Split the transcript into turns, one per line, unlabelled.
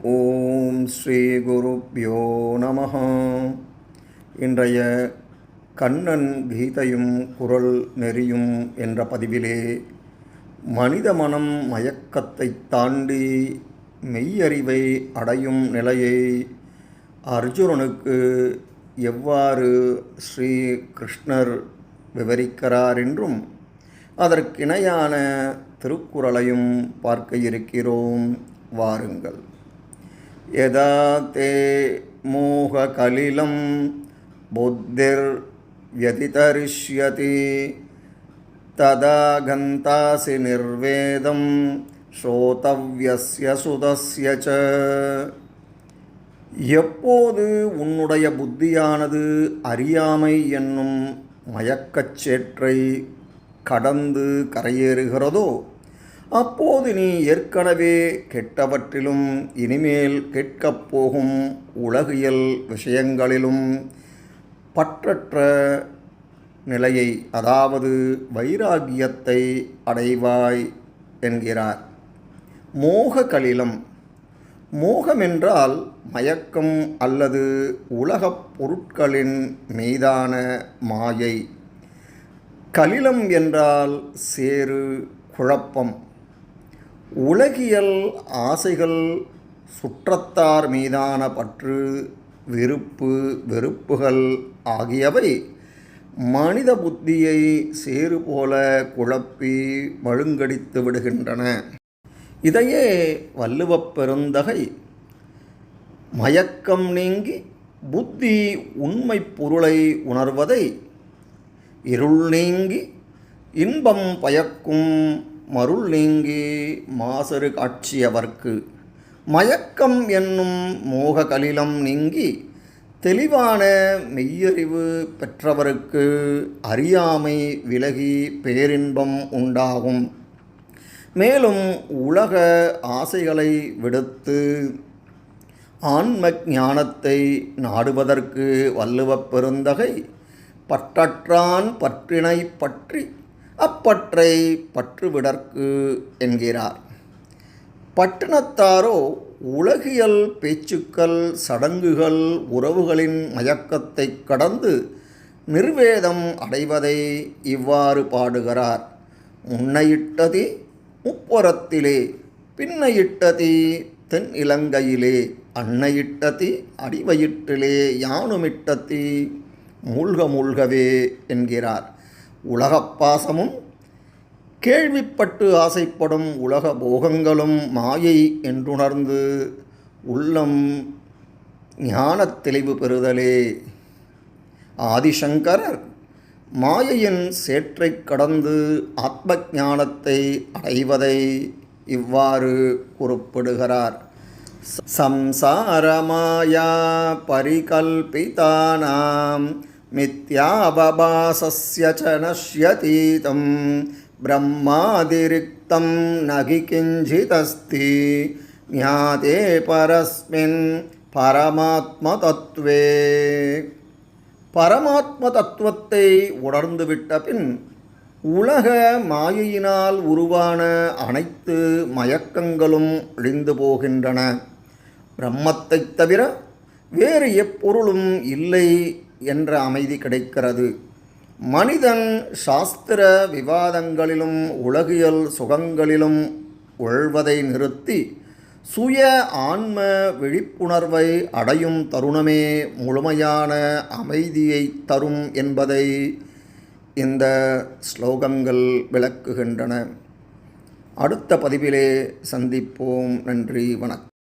ஓம் ஸ்ரீ குருப்யோ நமஹ. இன்றைய கண்ணன் கீதையும் குறள் நெறியும் என்ற பதிவிலே மனித மனம் மயக்கத்தை தாண்டி மெய்யறிவை அடையும் நிலையை அர்ஜுனனுக்கு எவ்வாறு ஸ்ரீ கிருஷ்ணர் விவரிக்கிறார் என்றும் அதற்கிணையான திருக்குறளையும் பார்க்க இருக்கிறோம். வாருங்கள். யதா தே மோக கலிலம் புத்திர் வ்யதிதரிஷ்யதி ததா கந்தாசி நிர்வேதம் ஸ்ரோதவ்யஸ்ய சுதஸ்ய ச. எப்போது உன்னுடைய புத்தியானது அறியாமை என்னும் மயக்கச்சேற்றை கடந்து கரையேறுகிறதோ அப்போது நீ ஏற்கனவே கெட்டவற்றிலும் இனிமேல் கேட்கப் போகும் உலகியல் விஷயங்களிலும் பற்றற்ற நிலையை, அதாவது வைராகியத்தை அடைவாய் என்கிறார். மோக கலிலம். மோகம் என்றால் மயக்கம் அல்லது உலகப் பொருட்களின் மீதான மாயை. கலிலம் என்றால் சேறு, குழப்பம். உலகியல் ஆசைகள், சுற்றத்தார் மீதான பற்று, விருப்பு வெறுப்புகள் ஆகியவை மனித புத்தியை சேறு போல குழப்பி மழுங்கடித்து விடுகின்றன. இதையே வள்ளுவப் பெருந்தகை மயக்கம் நீங்கி புத்தி உண்மை பொருளை உணர்வதை இருள் நீங்கி இன்பம் பயக்கும் மருள் நீங்கி மாசறு காட்சியவர்க்கு, மயக்கம் என்னும் மோக கலிலம் நீங்கி தெளிவான மெய்யறிவு பெற்றவருக்கு அறியாமை விலகி பேரின்பம் உண்டாகும். மேலும் உலக ஆசைகளை விடுத்து ஆன்ம ஞானத்தை நாடுவதற்கு வள்ளுவப் பெருந்தகை பற்றற்றான் பற்றினை பற்றி அப்பற்றை பற்றுவிடற்கு என்கிறார். பட்டினத்தாரோ உலகியல் பேச்சுக்கள், சடங்குகள், உறவுகளின் மயக்கத்தை கடந்து நிர்வேதம் அடைவதை இவ்வாறு பாடுகிறார். முன்னையிட்டதி முப்புறத்திலே, பின்னையிட்டதி தென் இலங்கையிலே, அன்னையிட்டதி அடிவயிற்றிலே, யானுமிட்டதி மூழ்க மூழ்கவே என்கிறார். உலகப்பாசமும் கேள்விப்பட்டு ஆசைப்படும் உலக போகங்களும் மாயை என்றுணர்ந்து உள்ளம் ஞானத் தெளிவு பெறுதலே. ஆதிசங்கரர் மாயையின் சேற்றைக் கடந்து ஆத்ம ஞானத்தை அடைவதை இவ்வாறு குறிப்பிடுகிறார். சம்சாரமாயா பரிகல்பிதானாம் மித்யாவபாசஸ்ய ச நஷ்யதீதம் பிரம்மாதிரிக்தம் நகி கிஞ்சிதஸ்தி ஞாதே பரஸ்மின் பரமாத்ம தத்துவே. பரமாத்ம தத்துவத்தை உணர்ந்துவிட்ட பின் உலக மாயையினால் உருவான அனைத்து மயக்கங்களும் அழிந்து போகின்றன. பிரம்மத்தைத் தவிர வேறு எப்பொருளும் இல்லை என்ற அமைதி கிடைக்கிறது. மனிதன் சாஸ்திர விவாதங்களிலும் உலகியல் சுகங்களிலும் உழ்வதை நிறுத்தி சுய ஆன்ம விழிப்புணர்வை அடையும் தருணமே முழுமையான அமைதியை தரும் என்பதை இந்த ஸ்லோகங்கள் விளக்குகின்றன. அடுத்த பதிவிலே சந்திப்போம். நன்றி, வணக்கம்.